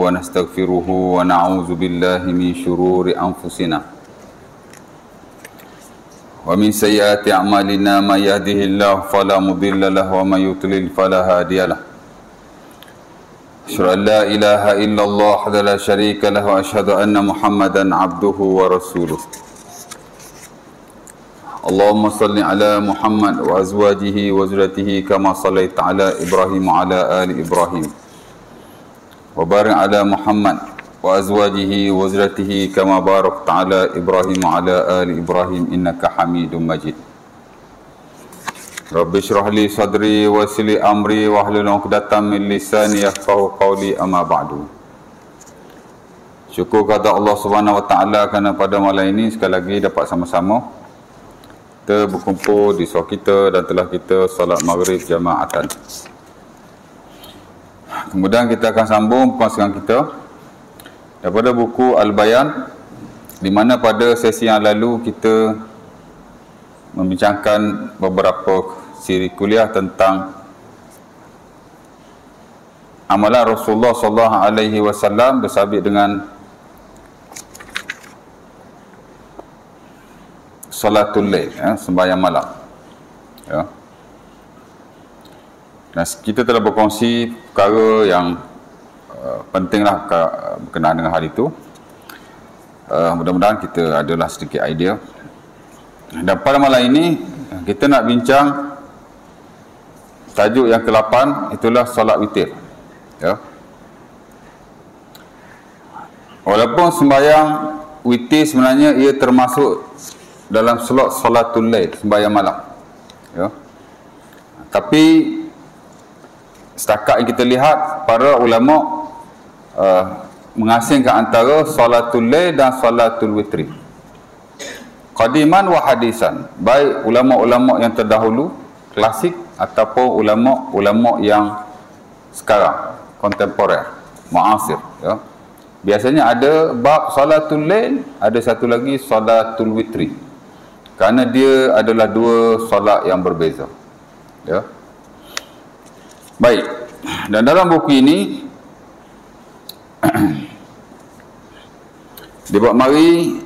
ونستغفره ونعوذ بالله من شرور أنفسنا ومن سيئات أعمالنا من يهده الله فلا مضل له ومن يضلل فلا هادي له أشهد أن لا إله إلا الله وحده لا شريك له وأشهد أن محمدا عبده ورسوله اللهم صل على محمد وأزواجه وذريته كما صليت على إبراهيم وعلى آل إبراهيم وبارك على محمد وأزواجه وذريته كما باركت على إبراهيم وعلى آل إبراهيم إنك حميد مجيد رب اشرح لي صدري ويسر لي أمري واحلل عقدة من لساني يفقهوا قولي أما بعد. Syukur kepada Allah Subhanahu Wa Taala kerana pada malam ini sekali lagi dapat sama-sama kita berkumpul di suara kita dan telah kita salat maghrib jamaatan. Kemudian kita akan sambung perkongsian kita daripada buku Al-Bayan, di mana pada sesi yang lalu kita membincangkan beberapa siri kuliah tentang amalan Rasulullah sallallahu alaihi wasallam bersabit dengan salatul lail, sembahyang malam. Ya. Dan kita telah berkongsi perkara yang pentinglah berkenaan dengan hal itu. Mudah-mudahan kita adalah sedikit idea. Dan pada malam ini kita nak bincang tajuk yang ke-8, itulah solat witir. Ya. Walaupun sembahyang witir sebenarnya ia termasuk dalam slot salatul lail, sembahyang malam. Ya. Tapi setakat yang kita lihat, para ulama mengasingkan antara salatul lail dan salatul witri. Qadiman wa hadisan, baik ulama-ulama yang terdahulu, klasik, ataupun ulama-ulama yang sekarang, kontemporer, muasir. Ya. Biasanya ada bab salatul lail, ada satu lagi salatul witri, kerana dia adalah dua solat yang berbeza. Ya. Baik, dan dalam buku ini dia buat mari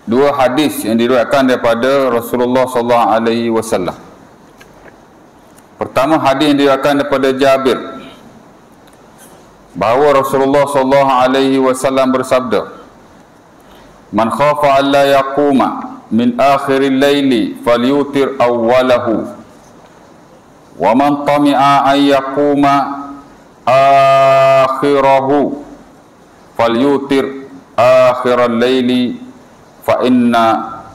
dua hadis yang diriwayatkan daripada Rasulullah sallallahu alaihi wasallam. Pertama, hadis yang diriwayatkan daripada Jabir, bahawa Rasulullah sallallahu alaihi wasallam bersabda, "Man khafa an la yaquma min akhiril laili falyutir awwalahu wa man tami'a an yaquma akhirahu falyutir akhiral laili fa inna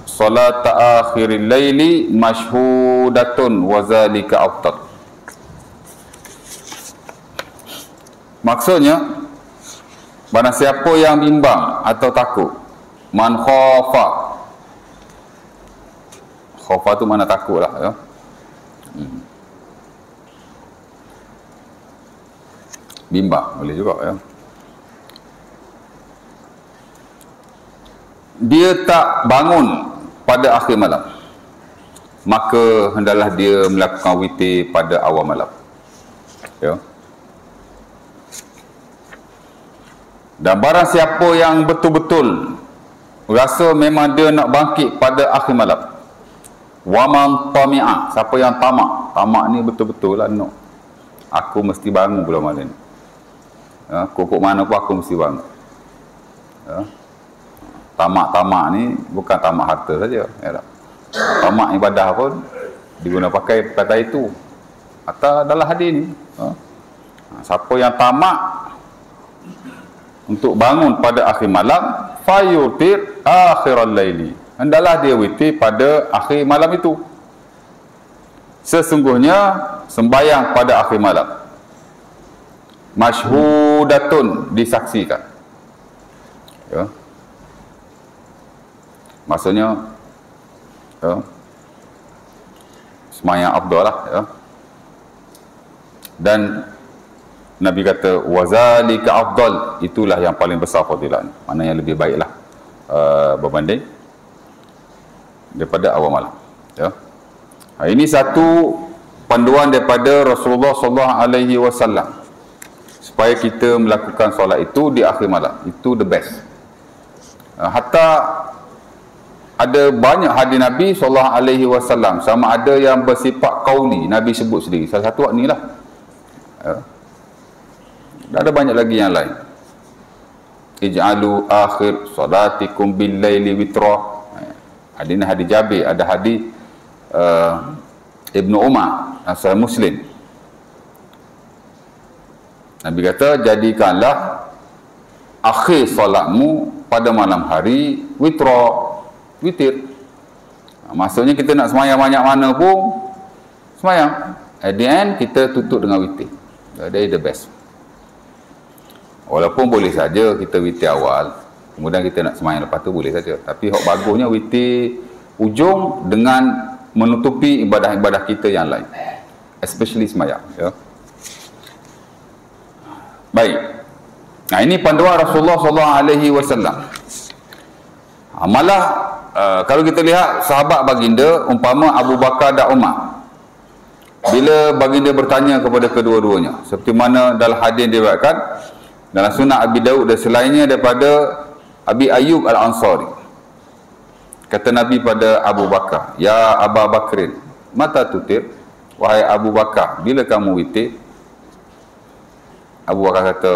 salata akhiril laili mashhudatun wa zalika afdal." Maksudnya, barang siapa yang bimbang atau takut, man khafa, khafa tu mana takut lah, ya. Bimbang boleh juga, ya. Dia tak bangun pada akhir malam, maka hendaklah dia melakukan witir pada awal malam. Ya. Dan barang siapa yang betul-betul rasa memang dia nak bangkit pada akhir malam, waman tami'a, siapa yang tamak ni betul-betul lah nak, aku mesti bangun bulan malam ni, ya, kokok mana pun aku mesti bangun. Ya. Tamak ni bukan tamak harta saja, ya tak? Tamak ibadah pun diguna pakai kata itu atau dalam hadis ni. Ya. Siapa yang tamak untuk bangun pada akhir malam, fayutir akhiral laili, hendaklah dia witir pada akhir malam itu. Sesungguhnya sembahyang pada akhir malam mashhudatun, disaksikan. Ya. Maksudnya, ya, sembahyang afdal lah, ya. Dan Nabi kata wazalika afdal, itulah yang paling besar fadilah, maknanya lebih baiklah berbanding daripada awal malam. Ya. Ini satu panduan daripada Rasulullah SAW supaya kita melakukan solat itu di akhir malam. Itu the best. Hatta ada banyak hadis Nabi SAW, sama ada yang bersifat qauli, Nabi sebut sendiri. Salah satu ni lah. Dan ada banyak lagi yang lain. Ij'alu akhir salatikum bil laili witra. Hadis ni hadis Jabir, ada hadis Ibnu Umar, Sahih Muslim. Nabi kata, jadikanlah akhir solatmu pada malam hari witir. Maksudnya kita nak semayang banyak mana pun semayang. At the end kita tutup dengan witir. That is the best. Walaupun boleh saja kita witir awal, kemudian kita nak semayang lepas tu boleh saja. Tapi hak bagusnya witir ujung dengan menutupi ibadah-ibadah kita yang lain, especially semayang, ya. Baik. Nah, ini panduan Rasulullah SAW. Malah kalau kita lihat sahabat baginda, umpama Abu Bakar dan Umar, bila baginda bertanya kepada kedua-duanya, seperti mana dalam hadis diriwayatkan dalam Sunan Abi Daud dan selainnya daripada Abi Ayyub Al-Ansari, kata Nabi pada Abu Bakar, ya Abu Bakrin, mata tutir, wahai Abu Bakar, bila kamu witir? Abu Bakar kata,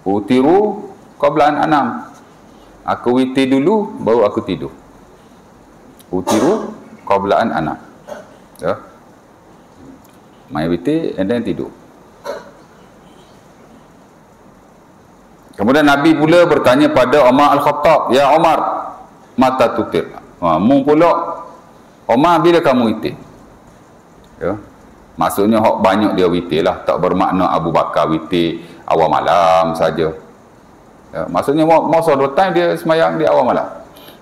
utiru qabla an anam. Aku witir dulu baru aku tidur. Utiru qabla an anam. Ya. Main witir and then tidur. Kemudian Nabi pula bertanya pada Umar Al-Khattab, ya Umar, mata tutir. Mu pula, Umar, bila kamu witir? Ya. Maksudnya hak banyak dia witir lah, tak bermakna Abu Bakar witir awal malam saja. Ya, maksudnya most of the time dia semayang di awal malam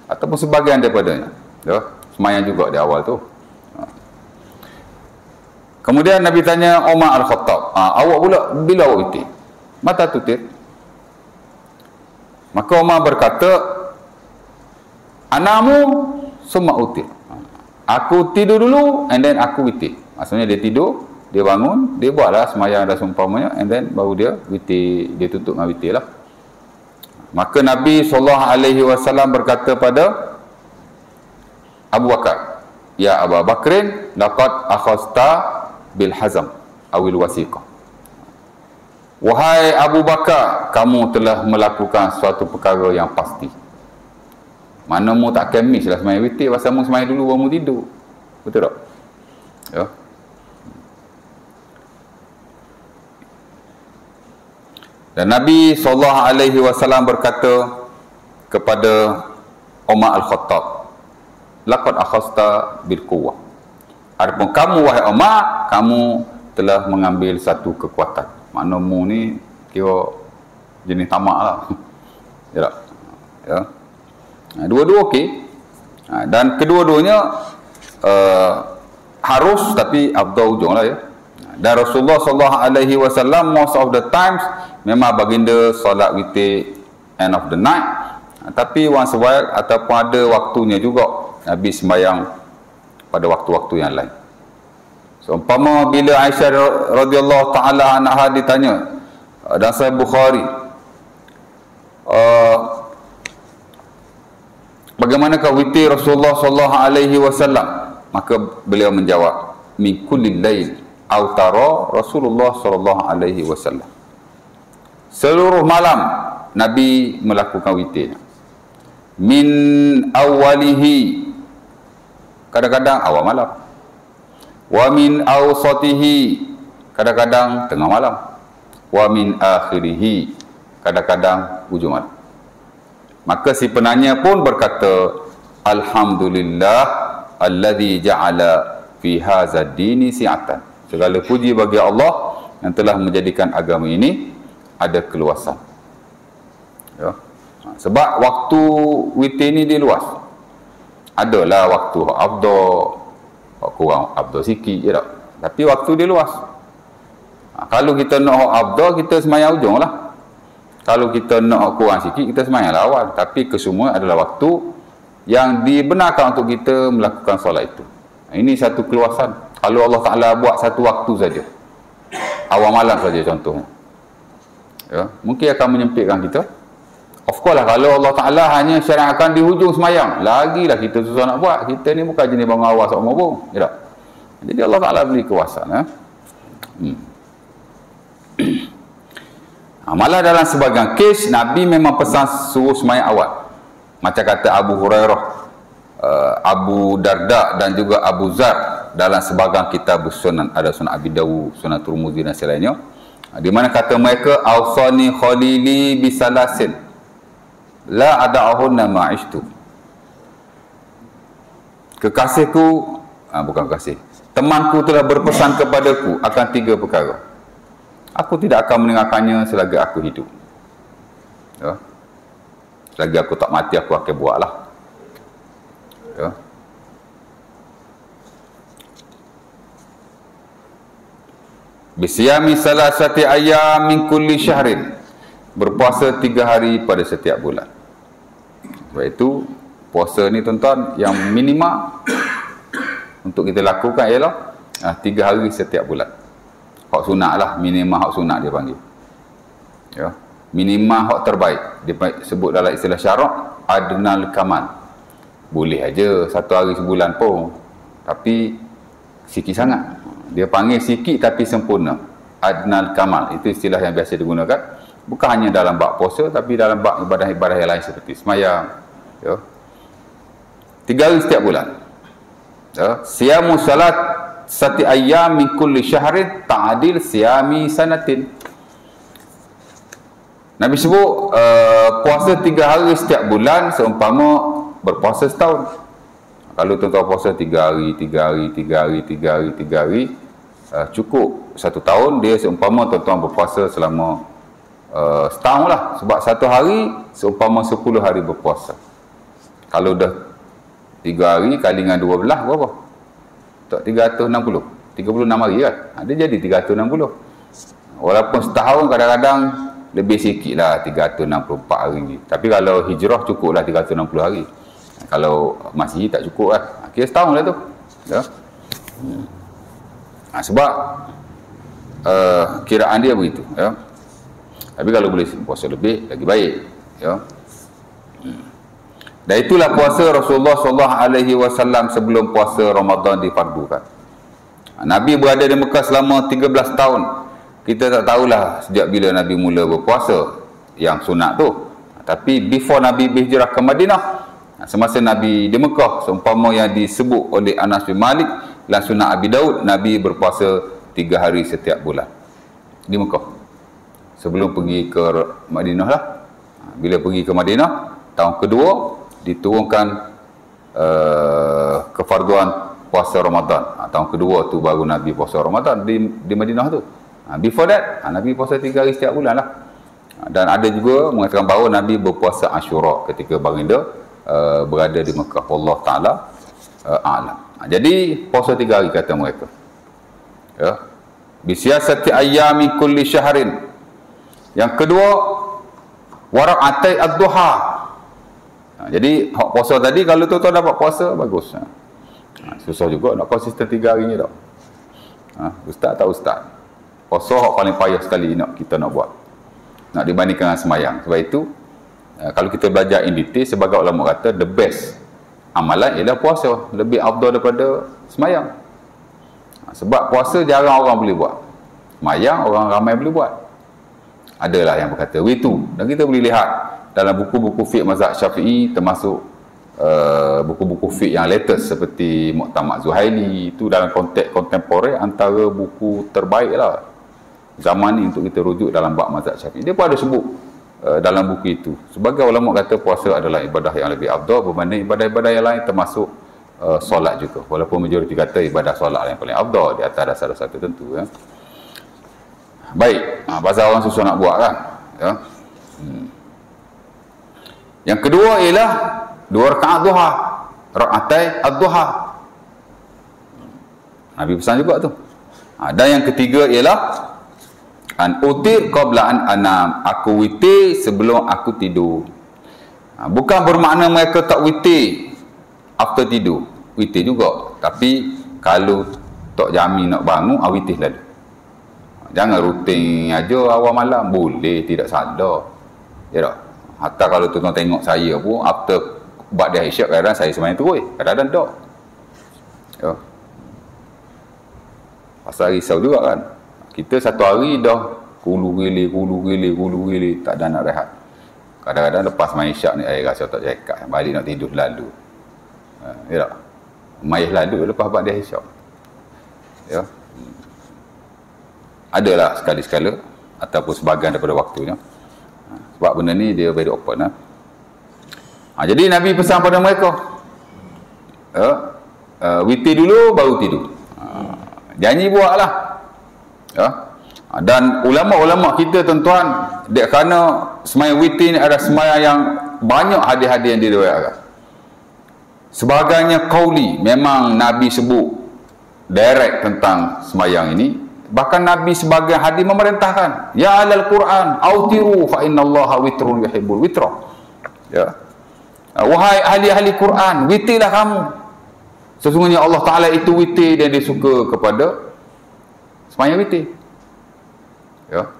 ataupun sebahagian daripadanya. Ya, semayang juga di awal tu. Kemudian Nabi tanya Umar Al-Khattab, awak pula bila awak witir? Mata tutir. Maka Umar berkata, anamu summa utir. Aku tidur dulu and then aku witir. Maksudnya dia tidur, dia bangun, dia buatlah semayang dan seumpamanya, and then baru dia witir, dia tutup dengan witir lah. Maka Nabi SAW berkata pada Abu Bakar, ya Abu Bakrin, laqad akhasta bil hazam awil wasiqah. Wahai Abu Bakar, kamu telah melakukan suatu perkara yang pasti. Mana mu tak akan miss lah semayang witir, pasal mu semayang dulu baru mu tidur. Betul tak? Ya. Dan Nabi SAW berkata kepada Umar Al-Khattab, laqad akhasta bil quwwah. Adapun kamu wahai Umar, kamu telah mengambil satu kekuatan. Makna mu ni kira jenis tamak lah. Ya tak? Ya. Dua-dua okey. Dan kedua-duanya harus, tapi afdal ujung lah, ya. Dan Rasulullah SAW most of the times memang baginda solat witir end of the night, tapi once a while ataupun ada waktunya juga Nabi sembahyang pada waktu-waktu yang lain. So, umpama bila Aisyah radhiyallahu taala anha ditanya dan Sahih Bukhari, bagaimanakah witir Rasulullah SAW? Maka beliau menjawab, min kulli lail autara Rasulullah SAW. Seluruh malam Nabi melakukan witir. Min awalihi, kadang-kadang awal malam. Wa min awsatihi, kadang-kadang tengah malam. Wa min akhirihi, kadang-kadang ujung malam. Maka si penanya pun berkata, alhamdulillah alladhi ja'ala fi hazad dini si'atan. Segala puji bagi Allah yang telah menjadikan agama ini ada keluasan. Ya. Sebab waktu witir ni dia luas. Adalah waktu afdal, kurang afdal sikit, ya tak? Tapi waktu dia luas. Kalau kita nak afdal, kita semayang ujung lah. Kalau kita nak kurang sikit, kita semayang awal. Tapi kesemua adalah waktu yang dibenarkan untuk kita melakukan solat itu. Ini satu keluasan. Kalau Allah Ta'ala buat satu waktu saja, awal malam saja contohnya, ya, mungkin akan menyempitkan kita. Of course lah, kalau Allah Ta'ala hanya syariatkan di hujung semayang, lagilah kita susah nak buat. Kita ni bukan jenis bangun awal sama pun, ya tak? Jadi Allah Ta'ala beri kuasa, malah dalam sebagian kes Nabi memang pesan suruh semayang awal, macam kata Abu Hurairah, Abu Darda dan juga Abu Zar dalam sebagian kitab sunan. Ada sunan Abi Dawud, sunan Tirmizi dan selainnya, di mana kata mereka, awsani khalili bisalasin la ada'ahunna ma'ishtu. Kekasihku, bukan kekasih, temanku telah berpesan kepadaku akan 3 perkara. Aku tidak akan meninggalkannya selagi aku hidup. Ya. Selagi aku tak mati, aku akan buatlah. Ya. Bisyami salasati ayyam min kulli syahrin. Berpuasa 3 hari pada setiap bulan. Sebab itu puasa ni tuan-tuan yang minima untuk kita lakukan ialah 3 hari setiap bulan. Hak sunat lah, minima hak sunat dia panggil. Ya. Minima hak terbaik. Dia sebut dalam istilah syarak adnal kamal. Boleh aja 1 hari sebulan pun, tapi sikit sangat. Dia panggil sikit tapi sempurna. Adnal kamal, itu istilah yang biasa digunakan. Bukan hanya dalam bab puasa, tapi dalam bab ibadah-ibadah yang lain seperti semayang. Ya. 3 hari setiap bulan. Ya. Siyamu salat sati ayyam min kulli syahrin ta'adil siyami sanatin. Nabi sebut puasa 3 hari setiap bulan seumpama berpuasa setahun. Kalau tuan-tuan puasa 3 hari, 3 hari, 3 hari, 3 hari, 3 hari, cukup 1 tahun. Dia seumpama tuan-tuan berpuasa selama setahun lah. Sebab 1 hari seumpama 10 hari berpuasa. Kalau dah 3 hari kali dengan 12 berapa? Tak 360. 36 hari kan? Dia jadi 360. Walaupun setahun kadang-kadang lebih sikit lah, 364 hari. Tapi kalau hijrah cukup lah 360 hari. Kalau masih tak cukup lah, kira setahun lah tu. Ya. Sebab kiraan dia begitu. Ya. Tapi kalau boleh puasa lebih, lagi baik. Ya. Dan itulah puasa Rasulullah SAW sebelum puasa Ramadan difardukan. Nabi berada di Mekah selama 13 tahun. Kita tak tahulah sejak bila Nabi mula berpuasa yang sunat tu. Tapi before Nabi berhijrah ke Madinah, semasa Nabi di Mekah, seumpama yang disebut oleh Anas bin Malik dalam sunan Abi Dawud, Nabi berpuasa 3 hari setiap bulan di Mekah sebelum pergi ke Madinah lah. Bila pergi ke Madinah, tahun kedua diturunkan kefarduan puasa Ramadan. Tahun kedua tu baru Nabi puasa Ramadan di Madinah tu. Before that, Nabi puasa 3 hari setiap bulan lah. Dan ada juga mengatakan bahawa Nabi berpuasa Ashura ketika baginda berada di Mekah. Allah Ta'ala a'lam. Jadi puasa 3 hari kata mereka. Ya. Bisyasati ayyami kulli syahrin. Yang kedua, wara'atai ad-duha. Jadi hak puasa tadi, kalau tuan-tuan dapat puasa, bagus. Susah juga nak konsisten 3 hari ni tak. Ustaz tak ustaz. Puasa hak paling payah sekali kita nak buat. Nak dibandingkan dengan semayang. Sebab itu, kalau kita belajar in detail, sebagai ulama kata, the best amalan ialah puasa. Lebih afdal daripada semayang. Sebab puasa jarang orang boleh buat. Semayang orang ramai boleh buat. Adalah yang berkata witu. Dan kita boleh lihat dalam buku-buku fiqh mazhab Syafi'i, termasuk buku-buku fiqh yang latest seperti Muqtamad Zuhaili, itu dalam konteks kontemporer antara buku terbaik lah zaman ni untuk kita rujuk dalam bab mazhab Syafi'i. Dia pun ada sebut dalam buku itu. Sebagai ulama kata puasa adalah ibadah yang lebih afdal berbanding ibadah-ibadah yang lain, termasuk solat juga. Walaupun majoriti kata ibadah solat yang paling afdal di atas dasar-dasar tertentu. Ya. Baik, pasal orang susah nak buat kan. Ya. Yang kedua ialah 2 rakaat duha, rakaatai ad-duha. Nabi pesan juga tu. Dan yang ketiga ialah an utir qabla an anam. Aku witir sebelum aku tidur. Bukan bermakna mereka tak witir after tidur. Witir juga, tapi Kalau tak jamin nak bangun, witir lalu. Jangan rutin aja awal malam. Boleh, tidak salah. Ya tak? Hatta kalau tuan tengok saya pun, after buat dia isyak, kadang-kadang saya semayang terus. Kadang-kadang tak. Ya. Pasal risau juga kan. Kita satu hari dah kulu gili, tak ada nak rehat. Kadang-kadang lepas main isyak ni, rasa tak cekak. Balik nak tidur lalu. Ya tak? Main lalu lepas buat dia isyak. Ya. Adalah sekali-sekala ataupun sebahagian daripada waktunya. Sebab benda ni dia very open. Jadi Nabi pesan pada mereka, witir dulu baru tidur. Janji buatlah. Ya. Dan ulama-ulama kita tuan-tuan, dia kerana sembahyang witir ni ada sembahyang yang banyak hadis-hadis yang diriwayatkan. Sebagainya qauli, memang Nabi sebut direct tentang sembahyang ini. Bahkan Nabi sebagai hadis memerintahkan, ya alal Quran autiru fa innallaha witrun yuhibbul witra. Ya. Wahai ahli-ahli Quran, witirlah kamu. Sesungguhnya Allah Taala itu witir dan dia suka kepada sembahyang witir. Ya.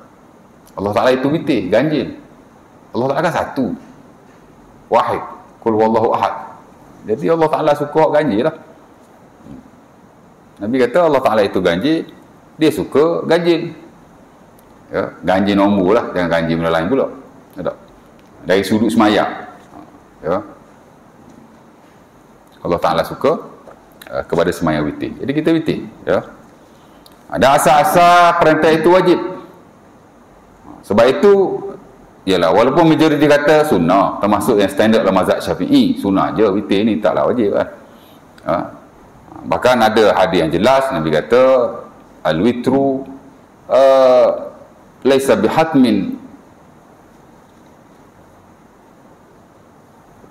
Allah Taala itu witir, ganjil. Allah Taala kan satu. Wahid, qul huwallahu ahad. Jadi Allah Taala suka ganjil lah. Nabi kata Allah Taala itu ganjil, dia suka ganjil. Ya, ganjil nombor lah, jangan ganjil benda lain pula. Tak? Dari sudut semayang. Ya. Allah Ta'ala suka kepada semayang witir. Jadi kita witir. Ya. Ada asas-asas perintah itu wajib. Sebab itu, ialah walaupun majoriti kata sunnah, termasuk yang standard dalam mazhab Syafi'i, sunnah je, witir ni taklah wajib kan. Ya. Bahkan ada hadis yang jelas, Nabi kata, al-witru laisa bihatmin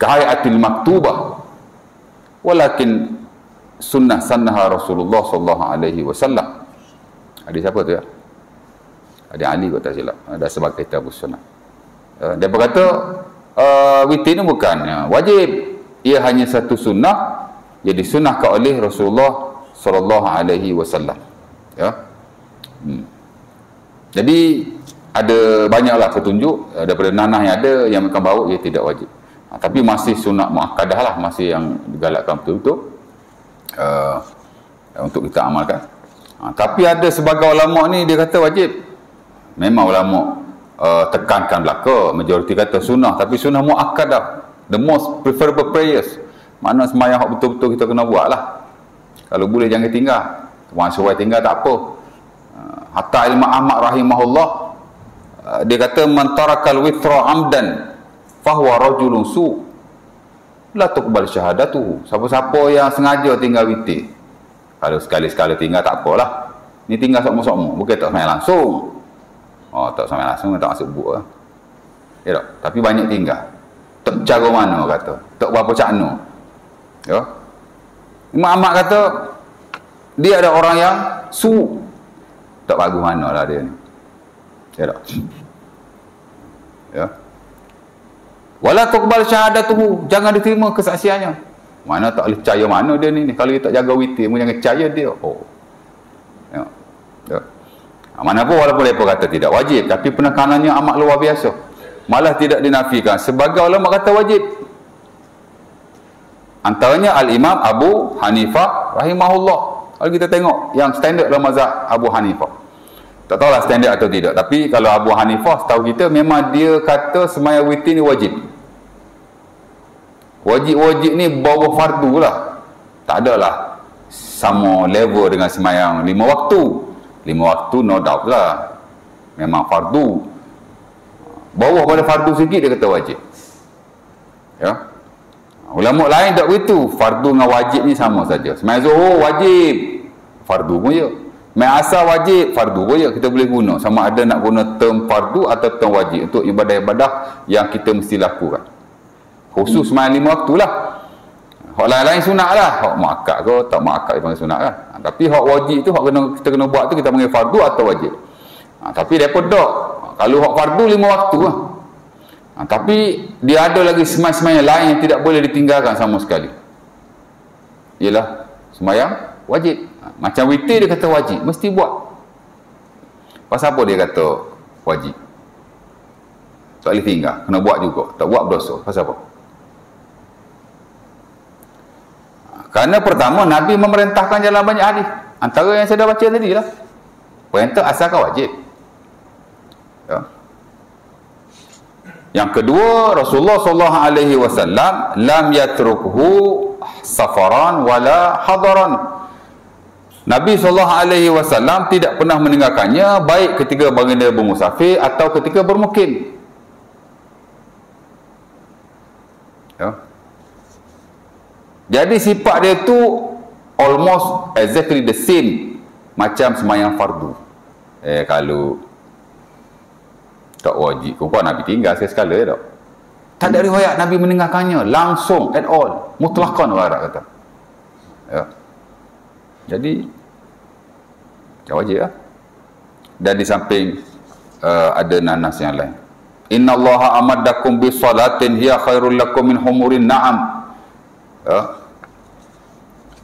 kahayatil maktubah walakin sunnah sannaha Rasulullah sallallahu alaihi wasallam. Hadis siapa tu ya? Hadis Ali kot tak silap. Ada sebab kitab sunnah. Dia berkata witir ni bukan wajib. Ia hanya satu sunnah yang disunnahkan oleh Rasulullah sallallahu alaihi wasallam. Ya. Jadi ada banyaklah petunjuk daripada nanah yang ada yang akan bawa ia tidak wajib. Tapi masih sunat muakkadah lah, masih yang digalakkan betul-betul untuk kita amalkan. Tapi ada sebagai ulama ni dia kata wajib. Memang ulama tekankan belaka, majoriti kata sunnah, tapi sunnah muakkadah, the most preferable prayers. Mana sembahyang hak betul-betul kita kena buat lah. Kalau boleh jangan tinggal. Suruh tinggal tak apa. Hatta Imam Ahmad rahimahullah, dia kata man tarakal witra amdan fahuwa rajulun su la tuqbal syahadatuhu. Siapa-siapa yang sengaja tinggal witir, kalau sekali-sekala tinggal tak apalah. Ni tinggal sokmo-sokmo, bukan tak sembahyang langsung. Tak sembahyang langsung tak masuk buku lah. Ya tak? Tapi banyak tinggal. Tak cara mana kata, tak berapa cakna. Ya. Imam Ahmad kata dia ada orang yang su, tak bagus mana lah dia ni. Ya tak? Ya. Wala tuqbal syahadatuhu, jangan diterima kesaksiannya. Mana tak boleh percaya mana dia ni. Kalau dia tak jaga witir, jangan percaya dia. Ya. Ya. Mana pun walaupun mereka kata tidak wajib, tapi penekanannya amat luar biasa. Malah tidak dinafikan. Sebagai ulama kata wajib. Antaranya Al-Imam Abu Hanifah rahimahullah. Kalau kita tengok yang standard dalam mazhab Abu Hanifah, tak tahulah standard atau tidak, tapi kalau Abu Hanifah setahu kita memang dia kata sembahyang witir ni wajib. Wajib-wajib ni bawah fardu lah. Tak adalah sama level dengan sembahyang 5 waktu. 5 waktu no doubt lah, memang fardu. Bawah pada fardu sikit dia kata wajib. Ya. Ulama lain tak begitu. Fardu dengan wajib ni sama saja. Sembahyang zuhur wajib, fardu pun ya. Sembahyang asar wajib, fardu pun ya. Kita boleh guna sama ada nak guna term fardu atau term wajib untuk ibadah-ibadah yang kita mesti lakukan. Khusus sembahyang 5 waktu lah. Hak lain-lain sunat lah. Hak muakkad ke tak muakkad dia panggil sunat kan. Tapi hak wajib tu, hak kita kena buat tu kita panggil fardu atau wajib. Tapi dia pun tak. Kalau hak fardu 5 waktu lah. Tapi dia ada lagi sembahyang lain yang tidak boleh ditinggalkan sama sekali. Ialah sembahyang wajib. Macam witir dia kata wajib, mesti buat. Pasal apa dia kata wajib? Tak boleh tinggal, kena buat juga. Tak buat berdosa. Pasal apa? Kerana pertama, Nabi memerintahkan jalan banyak hadis. Antara yang saya dah baca tadi lah. Perintah asalkan wajib. Ya. Yang kedua, Rasulullah SAW lam yatrukhu safaran wala hadaran. Nabi SAW tidak pernah meninggalkannya baik ketika baginda bermusafir atau ketika bermukim. Ya. Jadi sifat dia tu almost exactly the same macam sembahyang fardu. Kalau tak wajib, kau Nabi tinggal sekali-sekala ya tak? Tak ada riwayat Nabi meninggalkannya langsung at all, mutlaqan orang Arab kata. Ya. Jadi tak wajib lah. Dan di samping ada nanas yang lain. Innallaha amaddakum bis salatin hiya khairul lakum min humurin na'am.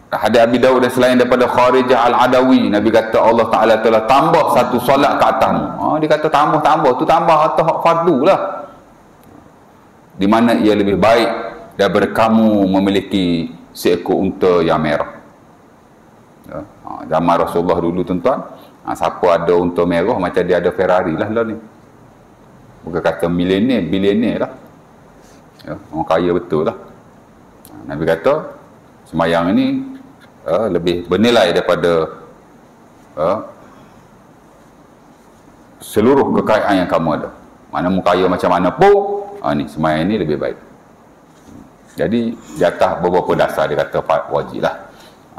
Hadis Abi Daud dan selain daripada Kharijah Al-Adawi, Nabi kata Allah Ta'ala telah tambah satu solat ke atasmu. Dia kata tambah, tu tambah atau hak fardu lah. Di mana ia lebih baik daripada kamu memiliki seekor unta yang merah. Zaman Rasulullah dulu tuan-tuan, siapa ada unta merah macam dia ada Ferrari lah ni. Bukan kata milioner, bilioner lah. Orang kaya betul lah. Nabi kata sembahyang ini lebih bernilai daripada seluruh kekayaan yang kamu ada. Mana mu kaya macam mana pun, ni sembahyang ini lebih baik. Jadi di atas beberapa dasar dia kata wajib lah.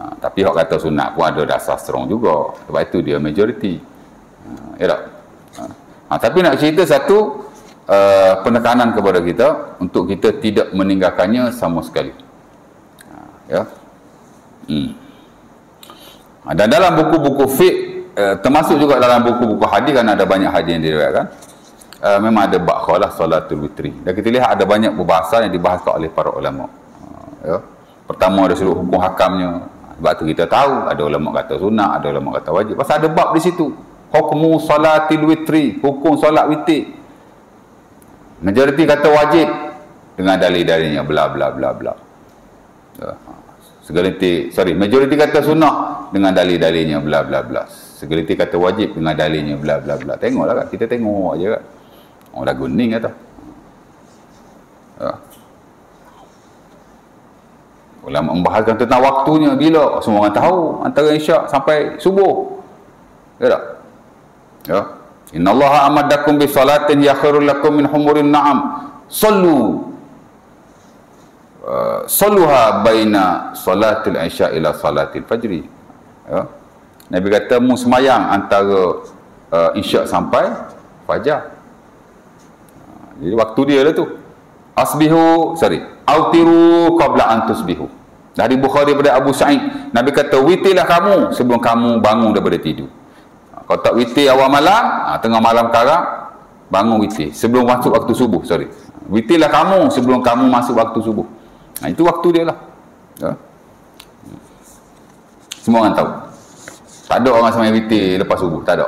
Tapi orang kata sunat pun ada dasar strong juga. Sebab itu dia majority. Ya tak? Tapi nak cerita satu penekanan kepada kita untuk kita tidak meninggalkannya sama sekali. Ya. Dan dalam buku-buku fiqh, termasuk juga dalam buku-buku hadis, kan ada banyak hadis yang diriwayatkan, memang ada bakhalah salatul witri. Dan kita lihat ada banyak perbahasan yang dibahaskan oleh para ulama. Ya. Pertama ada seluruh hukum hakamnya. Sebab tu kita tahu ada ulama kata sunat, ada ulama kata wajib. Pasal ada bab di situ. Hukmu salatil witri, hukum solat witir. Majoriti kata wajib dengan dalil-dalilnya bla bla bla bla. Majoriti kata sunnah dengan dalil-dalilnya bla bla bla. Segelintir kata wajib dengan dalilnya bla bla bla. Tengoklah kan, kita tengok aja kan. Orang dah guning kata. Ulama membahaskan tentang waktunya bila, semua orang tahu, antara isyak sampai subuh. Ya tak? Ya. Innallaha amaddakum bis salatin ya khairul lakum min humurin na'am. Salluha baina salatil isya ila salatil fajri. Ya. Nabi kata mu semayang antara isyak sampai fajar. Jadi waktu dia lah tu. Autiru qabla an tusbihu. Dari Bukhari daripada Abu Sa'id, Nabi kata witirlah kamu sebelum kamu bangun daripada tidur. Kalau tak witir awal malam, tengah malam karang, bangun witir sebelum masuk waktu subuh. Witirlah kamu sebelum kamu masuk waktu subuh. Itu waktu dia lah. Ya. Semua orang tahu. Tak ada orang sembahyang witir lepas subuh, tak ada.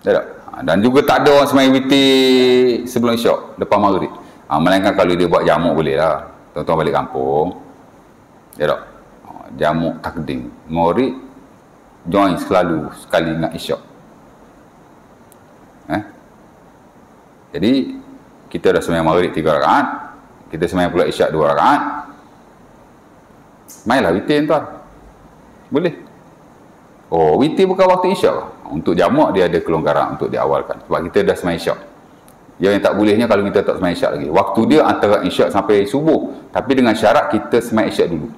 Tak ada. Dan juga tak ada orang sembahyang witir sebelum isyak, lepas maghrib. Melainkan kalau dia buat jamu boleh lah. Tuan-tuan balik kampung, ya tak? Jamu takdim, maghrib join selalu sekali dengan isyak. Jadi kita dah sembahyang maghrib 3 rakaat, kita sembahyang pula isyak 2 rakaat. Mainlah witir tuan. Boleh. Witir bukan waktu isyak. Untuk jamak dia ada kelonggaran untuk diawalkan. Sebab kita dah sembahyang isyak. Yang tak bolehnya kalau kita tak sembahyang isyak lagi. Waktu dia antara isyak sampai subuh. Tapi dengan syarat kita sembahyang isyak dulu.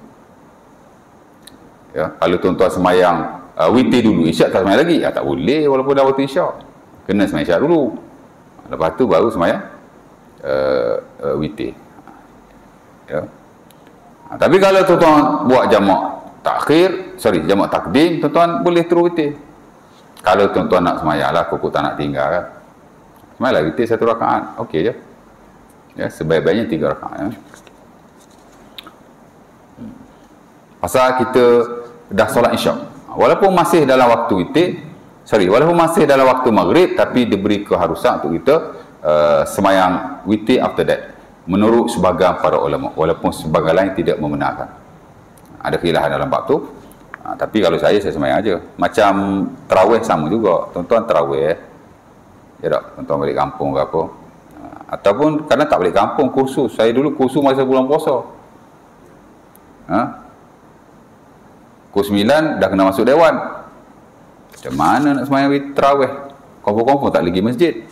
Ya, kalau tuan-tuan sembahyang witir dulu, isyak tak sembahyang lagi, tak boleh walaupun dah waktu isyak. Kena sembahyang isyak dulu. Lepas tu baru sembahyang witir. Ya. Tapi kalau tuan-tuan buat jamak jamak takdim, tuan-tuan boleh terus witir. Kalau tuan-tuan nak sembahyang lah, kok tak nak tinggal kan, sembahyanglah witir 1 rakaat, okey je. Ya, sebaik-baiknya 3 rakaat. Ya. Pasal kita dah solat isyak. Walaupun masih dalam waktu witir, walaupun masih dalam waktu maghrib, tapi diberi keharusan untuk kita semayang witir after that. Menurut sebahagian para ulama, walaupun sebahagian lain tidak membenarkan. Ada khilaf dalam bab tu. Tapi kalau saya semayang aja. Macam tarawih sama juga. Tuan-tuan tarawih, ya tak? Tuan-tuan balik kampung ke apa. Ataupun kadang tak balik kampung, kursus. Saya dulu kursus masa bulan puasa. Pukul 9 dah kena masuk dewan. Macam mana nak semayang tarawih? Kompon-kompon tak lagi masjid.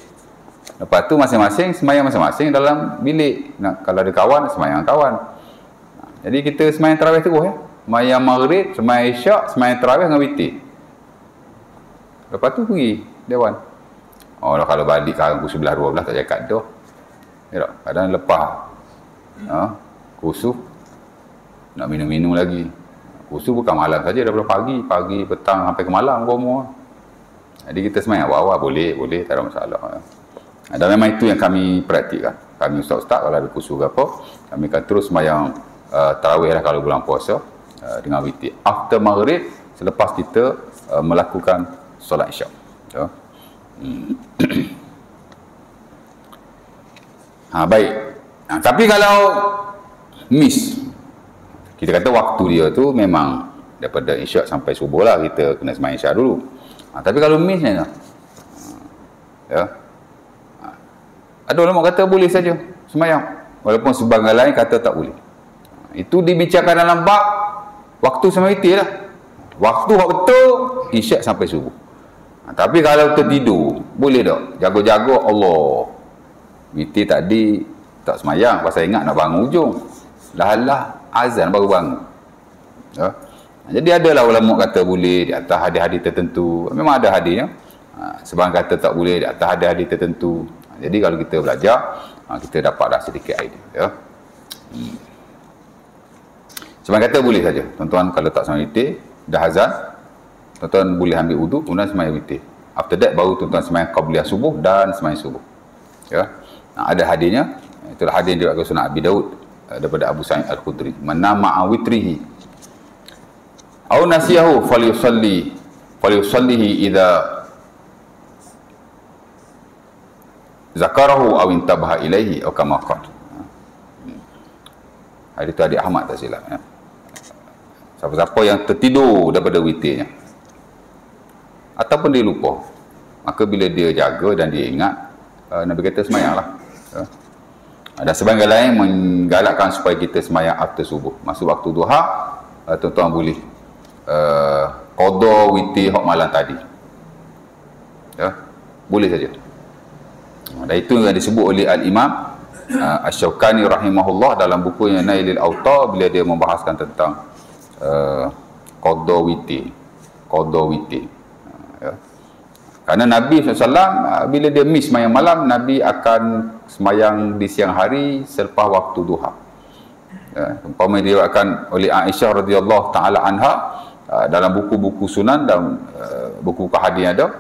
Lepas tu masing-masing semayang masing-masing dalam bilik. Kalau ada kawan, semayang kawan. Jadi kita semayang tarawih terus ya. Semayang maghrib, semayang isyak, semayang tarawih dengan witir. Lepas tu pergi dewan. Oh, kalau balik sekarang pukul 11-12 tak cakap dah. Ya tak? Kadang lepas kursus nak minum-minum lagi. Kursus bukan malam saja, daripada pagi, petang sampai ke malam semua. Jadi kita semayang awal-awal boleh, tak ada masalah. Dan memang itu yang kami praktikkan. Kami ustaz-ustaz kalau ada kursus ke apa, kami akan terus semayang tarawih lah kalau bulan puasa dengan witir. After maghrib, selepas kita melakukan solat isyak. Baik. Tapi kalau miss, kita kata waktu dia tu memang daripada isyak sampai subuh lah kita kena semayang isyak dulu. Tapi kalau miss ni ada ulama kata boleh saja semayang, walaupun sebahagian lain kata tak boleh. Itu dibicarakan dalam bab waktu semayang witir lah. Waktu betul isyak sampai subuh. Tapi kalau tertidur boleh tak? Jago-jago Allah, witir tadi tak semayang pasal ingat nak bangun ujung, dah azan baru bangun. Jadi adalah ulama kata boleh di atas hadis-hadis tertentu. Memang ada hadisnya. Sebahagian kata tak boleh di atas hadis-hadis tertentu. Jadi kalau kita belajar, kita dapat dah sedikit idea. Sebahagian kata boleh saja. Tuan-tuan kalau tak semayang witir, dah azan, tuan-tuan boleh ambil wudu, kemudian semayang witir. After that baru tuan-tuan semayang qabliyah subuh dan semayang subuh. Ada hadisnya. Itulah hadis yang diriwayatkan Sunan Abi Daud daripada Abu Sa'id Al-Khudri. Man nama witrihi aw nasiyahu falyusallihi idza zakarahu aw intabaha ilaihi aw kama qala. Hadis itu hadis Ahmad tak silap ya. Siapa-siapa yang tertidur daripada witirnya ataupun dia lupa, maka bila dia jaga dan dia ingat, Nabi kata semayanglah. Ada sebahagian lain menggalakkan supaya kita semayang after subuh. Masuk waktu duha, tuan-tuan boleh qada witir hak malam tadi. Boleh saja. Dan itu yang disebut oleh Al-Imam Asy-Syaukani rahimahullah dalam bukunya Nailil Awtar, bila dia membahaskan tentang qada witir. Kerana Nabi SAW bila dia miss semayang malam, Nabi akan semayang di siang hari selepas waktu duha. Umpama diriwayatkan oleh Aisyah radhiyallahu taala anha dalam buku-buku sunan dan buku-buku hadis ada,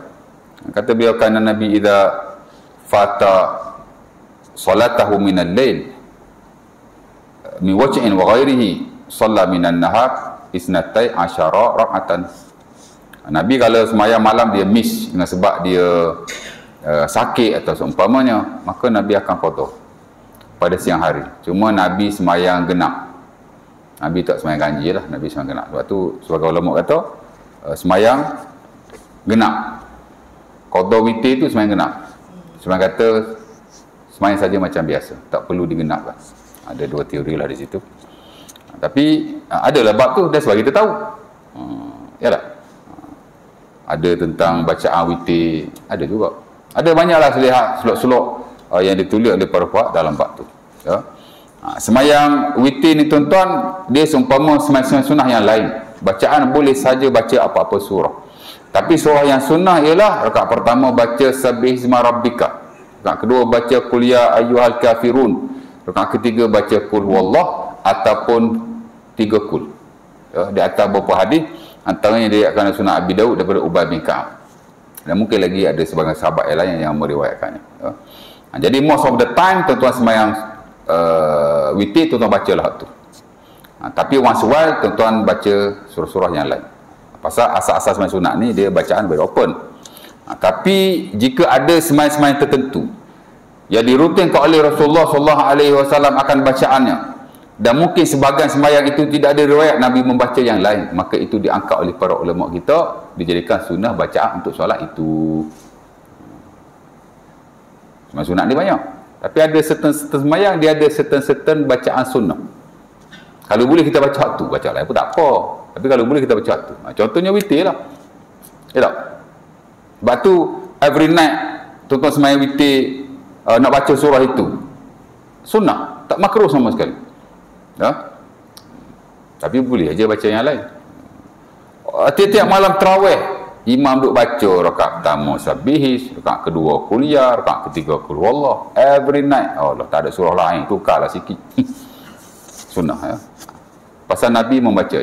kata beliau, kana Nabi idza fata salatahu minal lail min waj'in wa ghairihi shalla minan nahar isnatai asyara rak'atan. Nabi kalau semayang malam dia miss dengan sebab dia sakit atau seumpamanya, maka Nabi akan qada pada siang hari. Cuma Nabi semayang genap. Nabi tak semayang ganjil lah, Nabi semayang genap. Sebab tu sebagai ulama kata semayang genap. Qada witir tu semayang genap. Semayang kata semayang saja macam biasa, tak perlu digenapkan. Ada dua teori lah di situ. Tapi adalah bab tu, dah sebab kita tahu. Ya tak? Ada tentang bacaan witir, ada juga. Ada banyaklah selok-selok yang ditulis oleh para puak dalam bab tu. Semayang witir ni tuan-tuan, dia seumpama semayang sunnah yang lain. Bacaan boleh saja baca apa-apa surah. Tapi surah yang sunnah ialah rakaat pertama baca Sabbih Isma Rabbika, rakaat kedua baca Qul Ya Ayyuhal Kafirun, rakaat ketiga baca Qul Huwallah ataupun 3 Qul. Di atas beberapa hadis, antaranya dia akan Sunan Abi Daud daripada Ubay bin Ka'ab. Dan mungkin lagi ada sebagian sahabat yang lain yang meriwayatkannya. Jadi most of the time tuan-tuan semayang witir, tuan-tuan bacalah tu. Tapi once a while tuan-tuan baca surah-surah yang lain. Pasal asas-asas sembahyang sunat ni dia bacaan very open. Tapi jika ada sembahyang-sembahyang tertentu yang dirutinkan oleh Rasulullah SAW akan bacaannya, dan mungkin sebahagian sembahyang itu tidak ada riwayat Nabi membaca yang lain, maka itu diangkat oleh para ulama kita, dijadikan sunnah bacaan untuk solat itu. Sembahyang sunat ni banyak, tapi ada certain sembahyang dia ada certain bacaan sunnah. Kalau boleh kita baca waktu, baca lain pun tak apa. Tapi kalau boleh kita baca waktu. Contohnya witir lah. Ya tak? Sebab tu every night tuan-tuan sembahyang witir nak baca surah itu sunnah, tak makruh sama sekali. Ya? Tapi boleh aja baca yang lain. Tiap-tiap malam tarawih imam duk baca rakaat pertama Sabbihis, rakaat kedua Kuliah, rakaat ketiga Qul Huwallah. Every night. Allah, tak ada surah lain, tukarlah sikit. Sunnah, ya. Pasal Nabi membaca.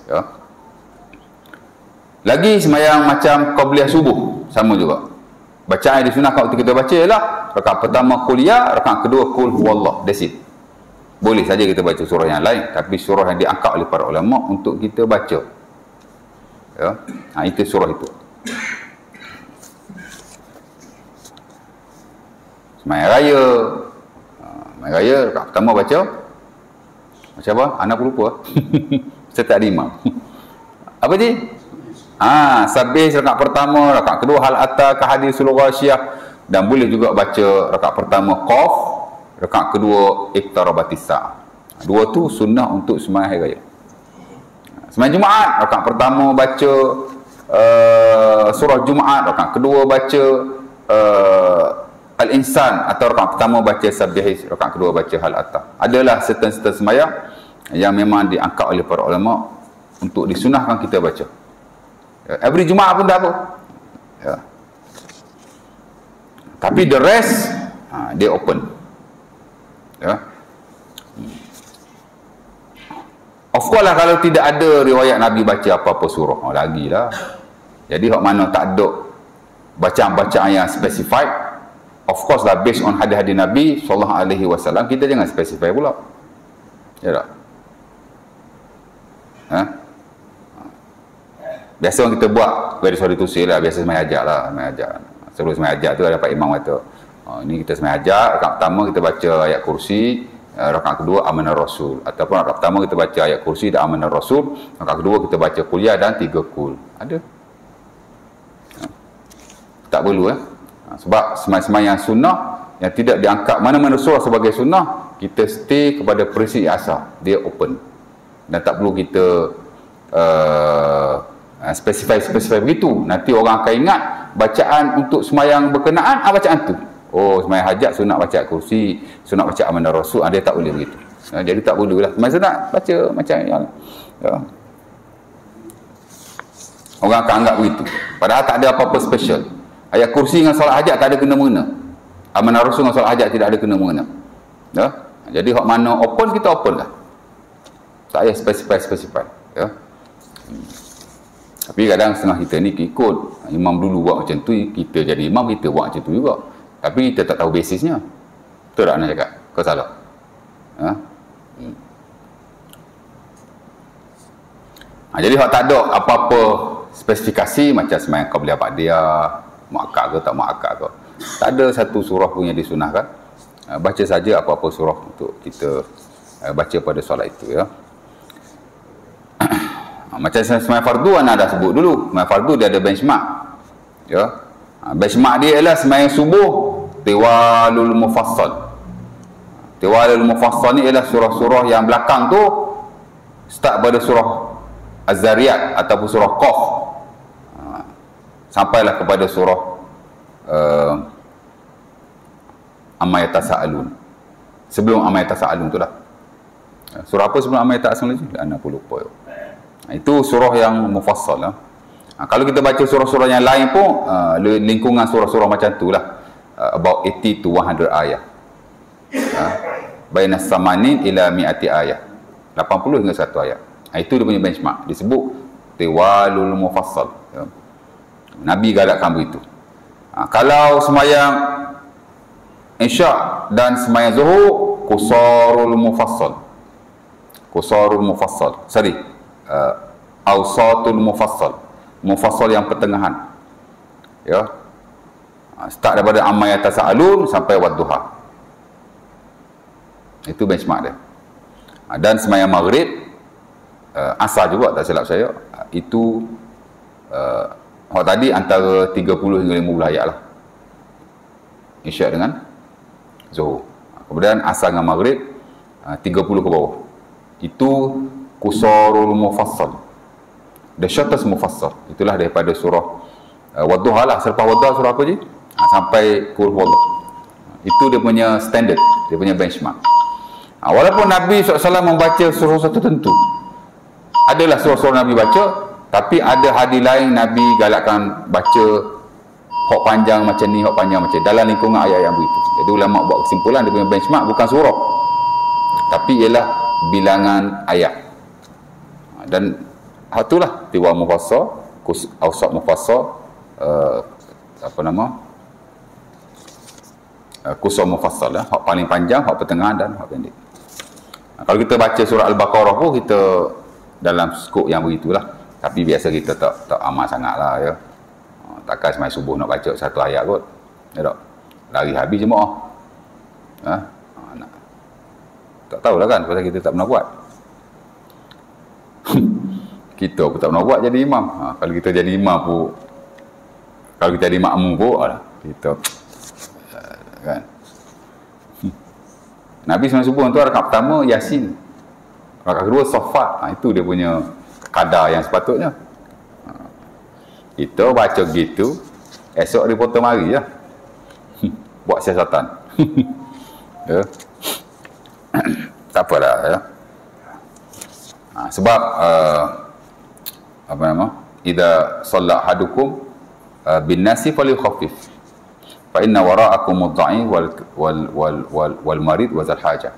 Ya. Lagi sembahyang macam qabliyah subuh sama juga. Bacaan yang disunahkan waktu kita baca ialah rakaat pertama Kuliah, rakaat kedua Qul Huwallah. That's it. Boleh saja kita baca surah yang lain, tapi surah yang diangkat oleh para ulama untuk kita baca. Ya. Itu surah itu. Sembahyang raya. Sembahyang raya rakaat pertama baca macam apa? Anak pun lupa. Saya tak ada imam. Apa je? Sabbih rakaat pertama, rakaat kedua hal atta ka hadisul ghasyiyah, dan boleh juga baca rakaat pertama Qaf, rakaat kedua iqtarabatis saah. Dua tu sunnah untuk sembahyang hari raya. Sembahyang Jumaat, rakaat pertama baca surah Jumaat, rakaat kedua baca Al-Insan, atau rakaat pertama baca Sabbih, rakaat kedua baca hal atta. Adalah certain sembahyang yang memang diangkat oleh para ulama untuk disunahkan kita baca. Every Jumaat pun tak apa. Ya. Tapi the rest dia open. Ya. Of course lah, kalau tidak ada riwayat Nabi baca apa-apa surah, lagilah. Jadi hak mana tak ada bacaan-bacaan yang specified, of course lah, based on hadis-hadis Nabi SAW, kita jangan specify pula. Ya tak? Biasa orang kita buat very sorry to say lah, biasa sembahyang hajat lah, sembahyang hajat. Sebelum sembahyang hajat tu ada dapat imam kata, ini kita sembahyang hajat, rakaat pertama kita baca ayat kursi, rakaat kedua Amanar Rasul, ataupun rakaat pertama kita baca ayat kursi dan Amanar Rasul, rakaat kedua kita baca Kuliah dan 3 Qul. Ada? Tak perlu sebab sembahyang sunnah yang tidak diangkat mana-mana surah sebagai sunnah, kita stay kepada prinsip asal, dia open, dan tak perlu kita specify begitu. Nanti orang akan ingat bacaan untuk sembahyang berkenaan bacaan tu. Oh, sembahyang hajat sunat baca kursi, sunat baca Amanar Rasul, dia tak boleh begitu. Jadi tak boleh lah sembahyang sunat baca macam yang orang akan anggap begitu, padahal tak ada apa-apa special. Ayat kursi dengan solat hajat tak ada kena-mengena, Amanar Rasul dengan solat hajat tidak ada kena-mengena. Ya? Jadi hak mana open, kita open lah, tak payah specify. Ya? Tapi kadang setengah kita ni ikut imam dulu buat macam tu, kita jadi imam, kita buat macam tu juga, tapi kita tak tahu basisnya. Betul tak nak cakap? Kau salah. Jadi hak tak ada apa-apa spesifikasi macam sembahyang qabliyah ba'diyah, muakkad ke tak muakkad ke, tak ada satu surah pun yang disunahkan. Baca saja apa-apa surah untuk kita baca pada solat itu. Ya. Macam sembahyang fardu anda dah sebut dulu. Sembahyang fardu dia ada benchmark. Ya. Benchmark dia ialah sembahyang subuh tiwalul mufassal. Tiwalul mufassal ni ialah surah-surah yang belakang tu start pada surah Az-Zariyat ataupun surah Qaf, sampailah kepada surah Amma Yatasa'alun. Sebelum Amma Yatasa'alun tu lah. Surah apa sebelum Amma Yatasa'alun lagi? Anak pun lupa. Itu surah yang mufassal lah. Kalau kita baca surah-surah yang lain pun lingkungan surah-surah macam tu lah, about 80 to 100 ayat, bainas samanin ila mi'ati ayat, 80 hingga 100 ayat. Itu dia punya benchmark, disebut tiwalul mufassal. Nabi galakkan begitu. Kalau sembahyang Isyak dan sembahyang Zuhur, qusarul mufassal. Qusarul mufassal. Awsatul mufassal. Mufassal yang pertengahan. Ya. Start daripada amma yatasaalun sampai wadduha. Itu benchmark dia. Dan sembahyang maghrib asar juga tak silap saya, itu tadi antara 30 hingga 50 ayat lah. Isyak dengan Zuhur. Kemudian asar dengan maghrib 30 ke bawah. Itu Qusarul mufassal. The shortest mufassal. Itulah daripada surah Wadduha lah. Selepas Wadduha surah apa je? Sampai Qul Huwallah. Itu dia punya standard, dia punya benchmark. Walaupun Nabi SAW membaca surah tertentu, adalah surah-surah Nabi baca, tapi ada hadis lain Nabi galakkan baca hok panjang macam ni, hok panjang macam ni, dalam lingkungan ayat yang begitu. Jadi ulama buat kesimpulan dia punya benchmark bukan surah, tapi ialah bilangan ayat. Dan itulah tiwa mufassal, awsat mufassal, qusar mufassal lah, hak paling panjang, hak pertengahan dan hak pendek. Kalau kita baca surah Al-Baqarah pun kita dalam skop yang begitulah, tapi biasa kita tak amal sangat lah ya. Takkan semai subuh nak baca satu ayat kot, ya tak? Lari habis jemaah. Tak tahulah kan, pasal kita tak pernah buat. Kita pun tak pernah buat jadi imam. Kalau kita jadi imam pun, kalau kita jadi makmum pun, kita kan. Nabi sembahyang subuh tu rakaat pertama Yasin, rakaat kedua Saffat. Itu dia punya kadar yang sepatutnya. Kita baca gitu, esok reporter mari lah. Buat siasatan. Ya. Tak apalah ya. Sebab idza shalla ahadukum bin nasi falyukhaffif fa inna wara'akum ad-dha'i wal marid wa zal hajah.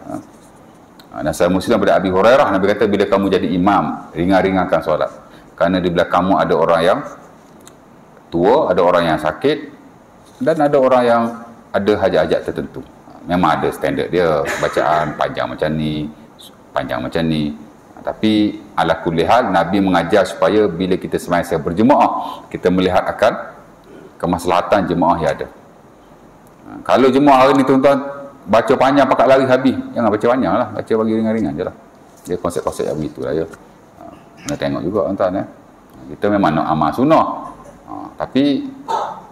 Nasai Muslim pada Abi Hurairah, Nabi kata bila kamu jadi imam, ringan-ringankan solat, kerana di belakang kamu ada orang yang tua, ada orang yang sakit, dan ada orang yang ada hajat-hajat tertentu. Memang ada standard dia, bacaan panjang macam ni, panjang macam ni. Tapi ala kulli hal Nabi mengajar supaya bila kita sembahyang berjemaah, kita melihat akan kemaslahatan jemaah yang ada. Kalau jemaah hari ni tuan-tuan baca panjang pakat lari habis, jangan baca panjang lah, baca bagi ringan-ringan je lah. Dia konsep-konsep yang begitu lah ya. Kena tengok juga tuan-tuan ya. Kita memang nak amal sunnah, tapi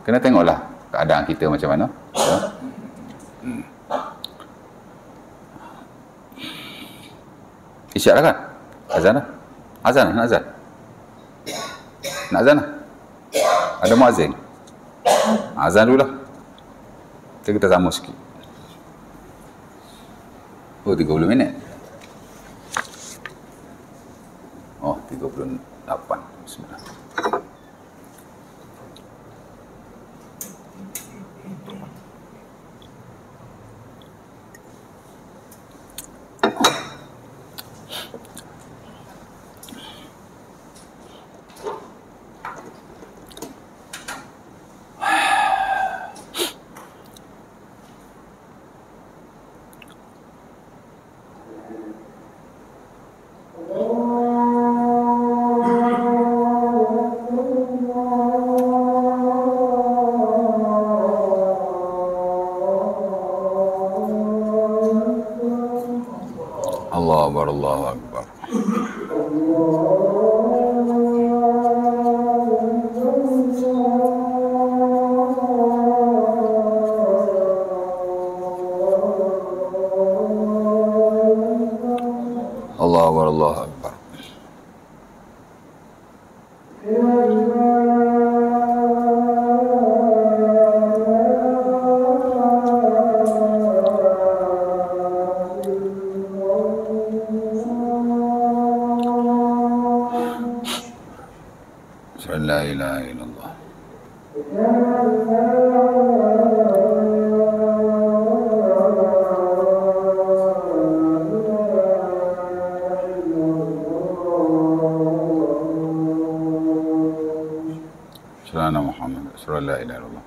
kena tengoklah keadaan kita macam mana ya. Isyak dah kan? Azan dah? Azan nak azan? Nak azan dah? Ada muazzin? Azan dulu lah. Kita sama sikit. Oh, 30 minit. Oh, 38. Bismillah. Allahu Akbar. Allahu Akbar. La ilaha illallah. Sayyidina Muhammad sallallahu alaihi wasallam. La ilaha illallah.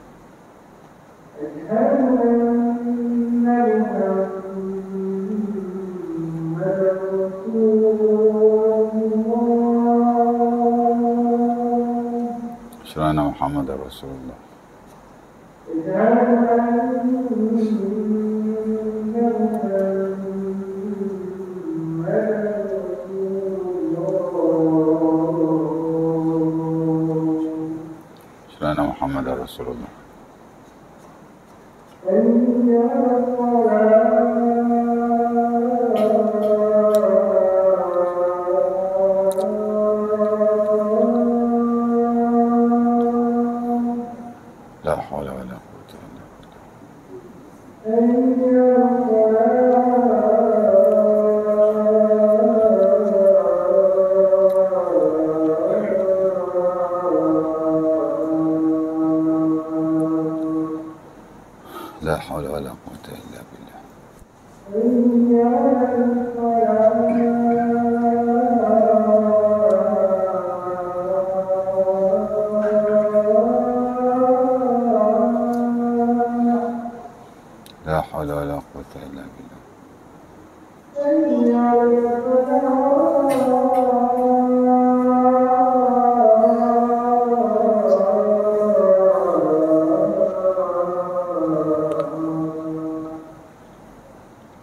Muhammadar Rasulullah. Asyhadu Muhammadar Rasulullah. La haula wala quwwata illa billah. La haula wala quwwata illa billah. La haula wala quwwata illa billah.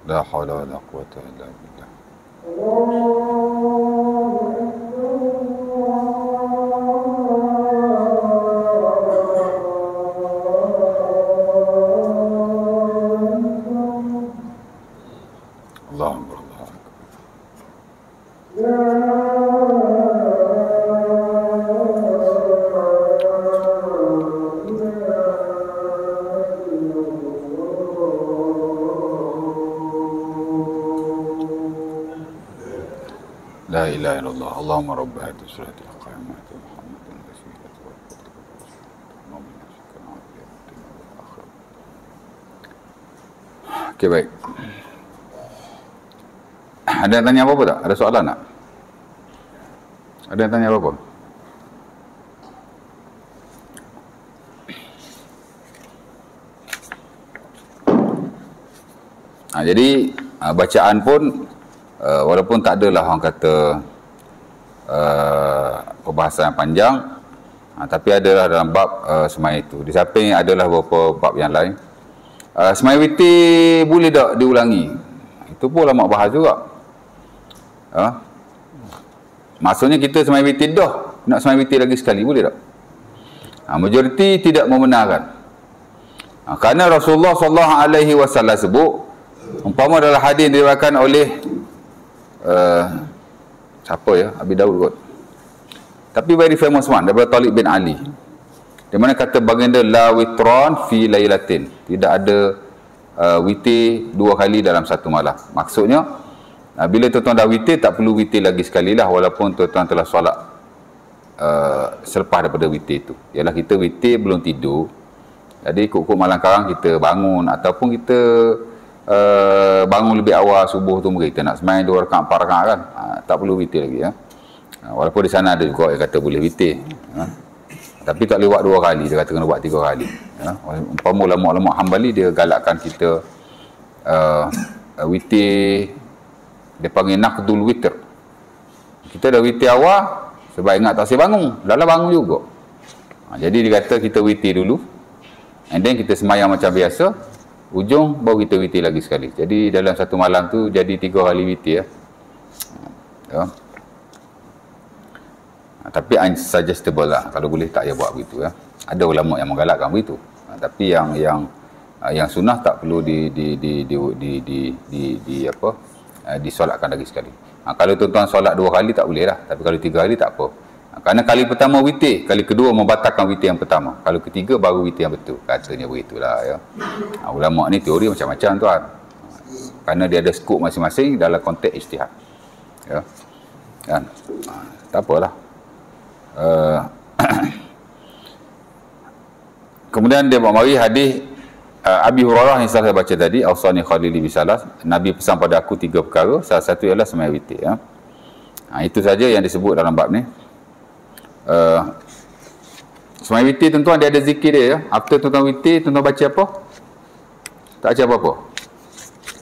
La haula wala quwwata illa billah. Allahu akbar. La ilaha illallah. Allahumma rabb hadhihi surati al-qiyamah Muhammadin wasilati wa Okey, baik. Ada yang tanya apa-apa tak? Ada soalan tak? Ada yang tanya apa-apa? Jadi bacaan pun walaupun tak adalah orang kata perbahasan yang panjang, tapi adalah dalam bab semaya itu. Di samping adalah beberapa bab yang lain. Semaya witir boleh tak diulangi? Itu pun ulama bahas juga. Maksudnya kita semaya witir dah, nak semaya witir lagi sekali, boleh tak? Majoriti tidak membenarkan. Kerana Rasulullah SAW sebut, umpama dalam hadis diriwayatkan oleh siapa ya? Abi Daud kot. Tapi very famous one daripada Talib bin Ali. Di mana kata baginda la witron fi lailatin. Tidak ada witir dua kali dalam satu malam. Maksudnya bila tuan-tuan dah witir, tak perlu witir lagi sekali lah, walaupun tuan-tuan telah solat selepas daripada witir itu. Ialah kita witir belum tidur. Jadi ikut-ikut malam karang kita bangun, ataupun kita bangun lebih awal subuh tu, mungkin kita nak sembahyang 2 rakaat 4 rakaat kan, tak perlu witir lagi ya. Walaupun di sana ada juga yang kata boleh witir, tapi tak boleh buat 2 kali, dia kata kena buat 3 kali ya. Umpama ulama-ulama Hambali dia galakkan kita witir, dia panggil naqdul witr. Kita dah witir awal, sebab ingat tak saya bangun, dah lah bangun juga. Jadi dia kata kita witir dulu, and then kita semayang macam biasa, ujung baru kita witir lagi sekali. Jadi dalam satu malam tu jadi 3 kali witir ya. Tapi unsuggestible lah, kalau boleh tak ya buat begitu ya. Ada ulama yang menggalakkan begitu. Tapi yang sunnah tak perlu disolatkan lagi sekali. Kalau tuan-tuan solat 2 kali tak boleh lah, tapi kalau 3 kali tak apa. Kerana kali pertama witir, kali kedua membatalkan witir yang pertama, kalau ketiga baru witir yang betul, katanya begitulah ya. Ulama ni teori macam-macam tuan, kerana dia ada skop masing-masing dalam konteks ijtihad ya kan. Tak apalah. Kemudian dia bawa mari hadis Abi Hurairah yang saya baca tadi, ausani khalili bisalas, Nabi pesan pada aku 3 perkara, salah satu ialah sembahyang witir ya. Itu saja yang disebut dalam bab ni. Sembahyang witir tuan-tuan dia ada zikir dia ya. After tuan-tuan witir, tuan-tuan baca apa? Tak baca apa-apa.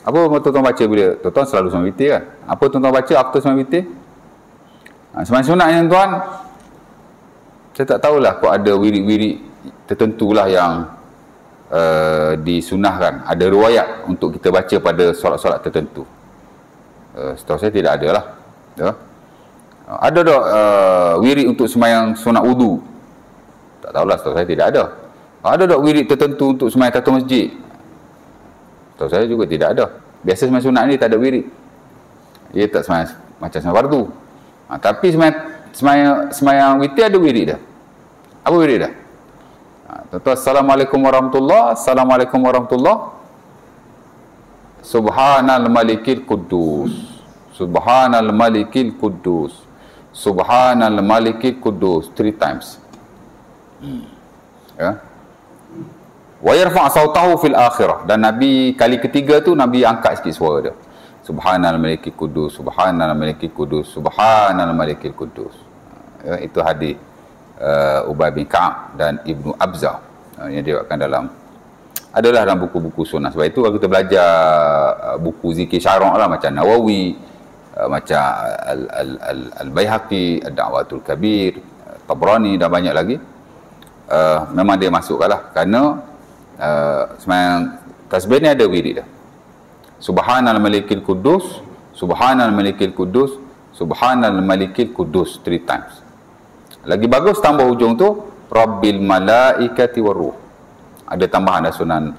Apa tuan-tuan baca bila tuan-tuan selalu sembahyang witir kan? Apa tuan-tuan baca after sembahyang witir? Sembahyang sunat ni tuan, Saya tak tahulah kok ada wirid-wirid tertentulah yang disunahkan. Ada riwayat untuk kita baca pada solat-solat tertentu. Setahu saya tidak ada lah. Ya. Ada tak wirid untuk sembahyang sunat wudu? Tak tahulah, setahu saya tidak ada. Ada tak wirid tertentu untuk sembahyang tahiyatul masjid? Setahu saya juga tidak ada. Biasa sembahyang sunat ni tak ada wirid. Ia tak sembahyang macam sembahyang fardu. Tapi sembahyang witir ada wirid dah. Apa wirid dah? Tuan-tuan, Assalamualaikum warahmatullahi, Assalamualaikum warahmatullahi, Subhanal Malikil Quddus, Subhanal Malikil Quddus, Subhanal Malikil Quddus, 3 times. Ya. Wa yarfa' sautahu fil akhirah, dan Nabi kali ketiga tu Nabi angkat sikit suara dia. Subhanal Malikil Quddus, Subhanal Malikil Quddus, Subhanal Malikil Quddus. Ya, itu hadis Ubay bin Ka'ab dan Ibnu Abzah yang diriwayatkan adalah dalam buku-buku sunnah. Sebab itu kalau kita belajar buku zikir syarak lah, macam Nawawi, macam Al-Baihaqi, Ad-Da'watul Kabir, Tabrani dan banyak lagi, memang dia masukkan lah, kerana sembahyang tasbih ni ada wirid dah. Subhanal Malikil Quddus, Subhanal Malikil Quddus, Subhanal Malikil Quddus 3 times. Lagi bagus tambah hujung tu Rabbil Malaikati Waruh. Ada tambahan ada Sunan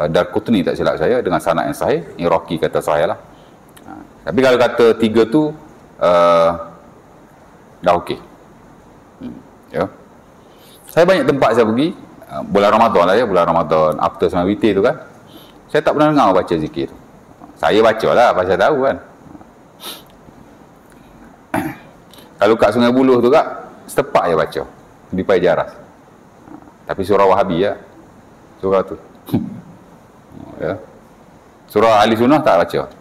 Darqutni tak silap saya, dengan sanad yang sahih. Iraqi kata sahih lah. Tapi kalau kata 3 tu dah okey. Ya. Saya banyak tempat saya pergi, bulan Ramadan lah ya, bulan Ramadan after sembahyang witir tu kan, saya tak pernah dengar baca zikir tu. Saya baca lah pasal tahu kan. Kalau kat Sungai Buloh tu kak, setepak je baca di Pai Jaras. Tapi surah Wahabi ya, surah tu. Ya. Surah Ahli Sunnah tak baca,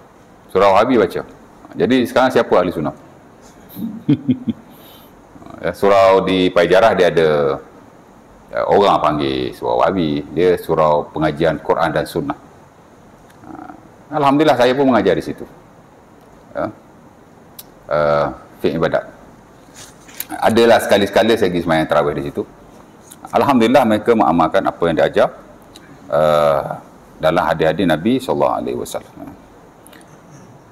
surah Wahabi baca. Jadi sekarang siapa Ahli Sunnah? Ya, surau di Pai Jaras dia ada orang panggil surau Wahabi, dia surau pengajian Quran dan Sunnah. Alhamdulillah saya pun mengajar di situ. Ya. Fiqh ibadat. Adalah sekali-sekala saya pergi sembahyang tarawih di situ. Alhamdulillah mereka mengamalkan apa yang diajar dalam hadis-hadis Nabi SAW.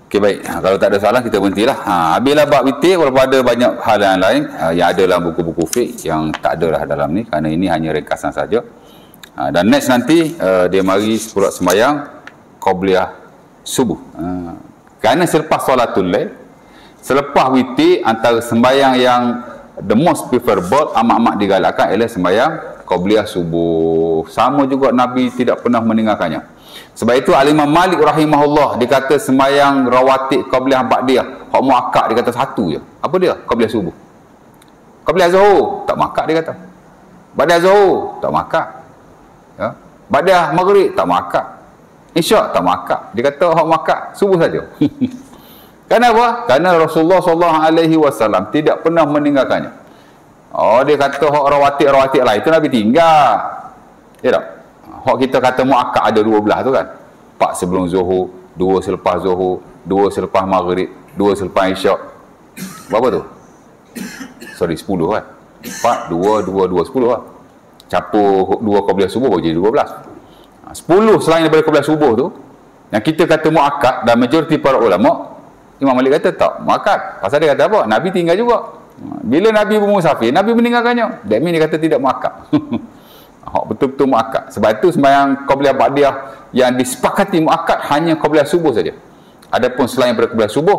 Okey, baik. Kalau tak ada soalan kita berhentilah. Habislah bab witir, walaupun ada banyak hal yang lain yang ada dalam buku-buku fiqh yang tak ada lah dalam ni, kerana ini hanya ringkasan saja. Dan next nanti dia mari surat sembahyang qabliyah subuh. Kerana selepas solatul lail, selepas witir, antara sembahyang yang the most preferable, amat-amat digalakkan ialah sembahyang qabliyah subuh. Sama juga Nabi tidak pernah meninggalkannya. Sebab itu Al-Imam Malik rahimahullah, dia kata sembahyang rawatib qabliyah ba'diyah, hak muakkad dia kata satu je. Apa dia? Qabliyah subuh. Qabliyah zuhur tak muakkad dia kata. Ba'diyah zuhur tak muakkad. Ya. Ba'diyah maghrib tak muakkad. Isyak tak muakkad. Dia kata hak muakkad subuh saja. Kenapa? Kerana Rasulullah SAW tidak pernah meninggalkannya. Oh, dia kata hak rawatib lah, itu Nabi tinggal. Ya tak? Hak kita kata muakkad ada 12 tu kan. 4 sebelum zuhur, 2 selepas zuhur, 2 selepas maghrib, 2 selepas isyak. Berapa tu? Sorry, 10 kan. 4, 2, 2, 2, 10 lah. Capur 2 qabliyah subuh baru jadi 12. 10 selain daripada qabliyah subuh tu, yang kita kata muakkad, dan majoriti para ulama, Imam Malik kata tak muakkad. Pasal dia kata apa? Nabi tinggal juga. Bila Nabi bermusafir, Nabi meninggalkannya. That means dia kata tidak muakkad. Hak betul-betul muakkad. Sebab itu sembahyang qabliyah ba'diyah yang disepakati muakkad hanya qabliyah subuh saja. Adapun selain daripada qabliyah subuh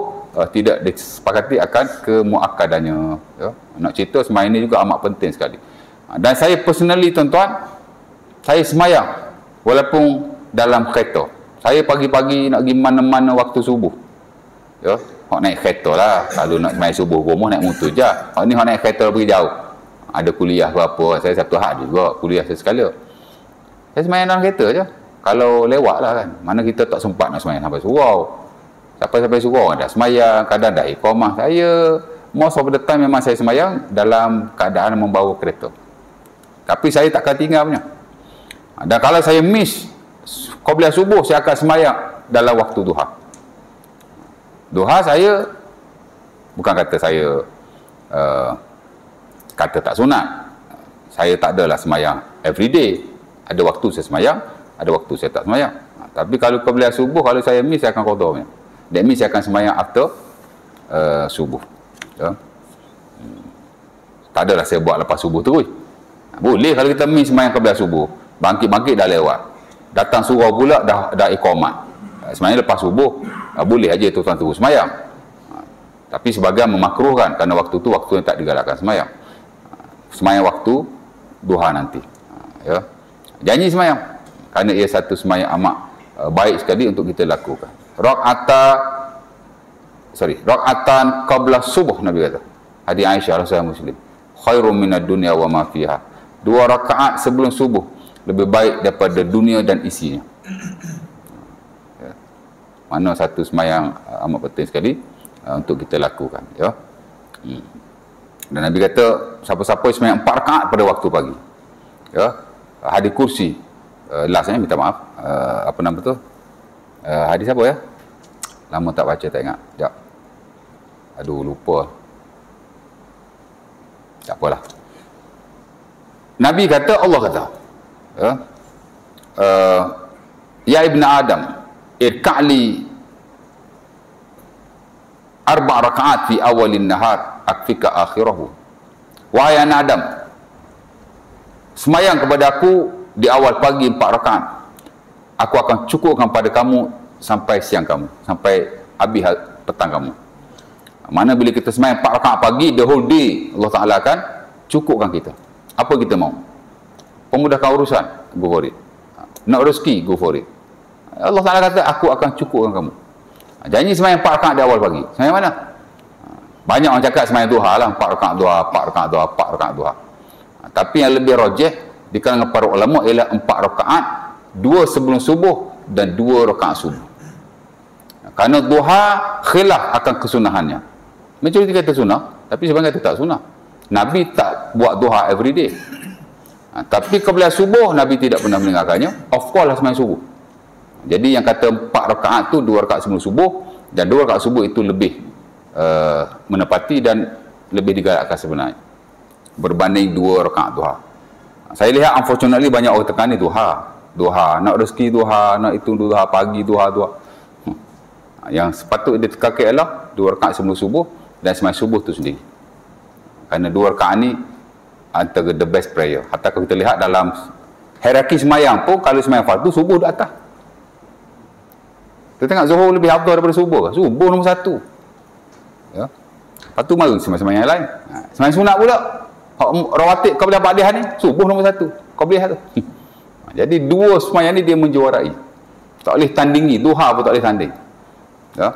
tidak disepakati akan kemuakkadannya. Ya. Nak cerita sembahyang ini juga amat penting sekali. Dan saya personally tuan-tuan, saya sembahyang walaupun dalam kereta. Saya pagi-pagi nak pergi mana-mana waktu subuh. Ya, hak naik kereta lah. Kalau nak sembahyang subuh rumah naik motor je. Hak ni hak naik kereta pergi jauh. Ada kuliah ke apa, saya Sabtu Ahad juga kuliah sekali. Saya sembahyang dalam kereta je. Kalau lewat lah kan, mana kita tak sempat nak sembahyang sampai surau. Sampai surau dah sembahyang, kadang dah iqamah. Saya most of the time memang saya sembahyang dalam keadaan membawa kereta. Tapi saya takkan tinggal punya. Dan kalau saya miss qabliyah subuh, saya akan sembahyang dalam waktu duha. Duha saya bukan kata saya kata tak sunat. Saya tak adalah semayang everyday. Ada waktu saya semayang, ada waktu saya tak semayang. Tapi kalau Qabliyah subuh, kalau saya miss, saya akan qadha. That means saya akan semayang after subuh. Ya. Tak adalah saya buat lepas subuh terus. Boleh kalau kita miss semayang Qabliyah subuh, bangkit-bangkit dah lewat. Datang surau pula dah iqamat. Semayang lepas subuh, boleh aja tuan-tuan terus semayang. Tapi sebagian memakruhkan kerana waktu tu waktu yang tak digalakkan semayang. Semayang waktu duha nanti. Ya. Janji semayang. Kerana ia satu semayang amat baik sekali untuk kita lakukan. Rak'atan qabla subuh, Nabi kata. Hadis Aisyah Rasulullah Muslim. Khairum minad dunya wa ma fiha. 2 rakaat sebelum subuh lebih baik daripada dunia dan isinya. Ya. Mana satu semayang amat penting sekali untuk kita lakukan. Ya. Dan Nabi kata, siapa-siapa semayang 4 rakaat pada waktu pagi. Ya. Hadis kursi. Lastnya minta maaf. Apa nama tu? Hadis apa ya? Lama tak baca, tak ingat. Sekejap. Aduh, lupa. Tak apalah. Nabi kata, Allah kata, ya Ibn Adam, irka'li 4 rakaat fi awalin nahar, akfika akhirahu. Wahai anak Adam, semayang kepada aku di awal pagi 4 rakaat. Aku akan cukupkan pada kamu sampai siang kamu, sampai habis petang kamu. Mana bila kita semayang 4 rakaat pagi, the whole day, Allah Ta'ala akan cukupkan kita. Apa kita mau? Pemudahkan urusan, go for it. Nak rezeki, go for it. Allah Ta'ala kata, aku akan cukupkan kamu. Janji semayang 4 rakaat di awal pagi. Semayang mana? Banyak orang cakap semayang duha lah, 4 rakaat duha, 4 rakaat duha, 4 rakaat duha. Tapi yang lebih rajih di kalangan para ulama ialah 4 rakaat, 2 sebelum subuh dan 2 rakaat subuh. Kerana duha khilaf akan kesunahannya. Majoriti kata sunnah, tapi sebagian kata tak sunnah. Nabi tak buat duha every day. Tapi Qabliyah subuh, Nabi tidak pernah meninggalkannya. Of course lah semayang subuh. Jadi yang kata 4 rakaat tu 2 rakaat sebelum subuh dan 2 rakaat subuh itu lebih menepati dan lebih digalakkan sebenarnya berbanding 2 rakaat duha. Saya lihat unfortunately banyak orang tekan ni duha, nak rezeki duha, nak itu duha pagi, duha. Yang sepatutnya dia tekan ialah 2 rakaat sebelum subuh dan semayang subuh tu sendiri. Kerana 2 rakaat ni antara the best prayer. Hatta kalau kita lihat dalam hierarki semayang pun, kalau semayang fardu, subuh di atas. Kita tengok zuhur lebih afdal daripada subuh. Subuh nombor 1. Ya. Lepas tu mari semayang yang lain. Semayang sunat pula. Rawatib Qabliyah Ba'diyah ni, subuh nombor 1. Qabliyah tu. Jadi 2 semayang ni dia menjuarai. Tak boleh tandingi. Duha pun tak boleh tanding. Ya.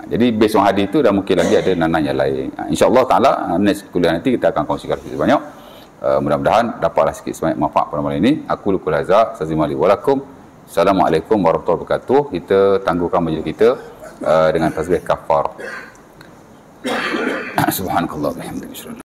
Jadi based on hadis itu dah mungkin lagi ada nananya lain. InsyaAllah ta'ala next kuliah nanti kita akan kongsikan sedikit banyak. Mudah-mudahan dapatlah sikit sebanyak manfaat pada malam ini. Aku Lukul Hazar, Sazimali Walakum. Assalamualaikum warahmatullahi wabarakatuh. Kita tangguhkan majlis kita dengan tasbih kafar. Subhanakallah bihamdika.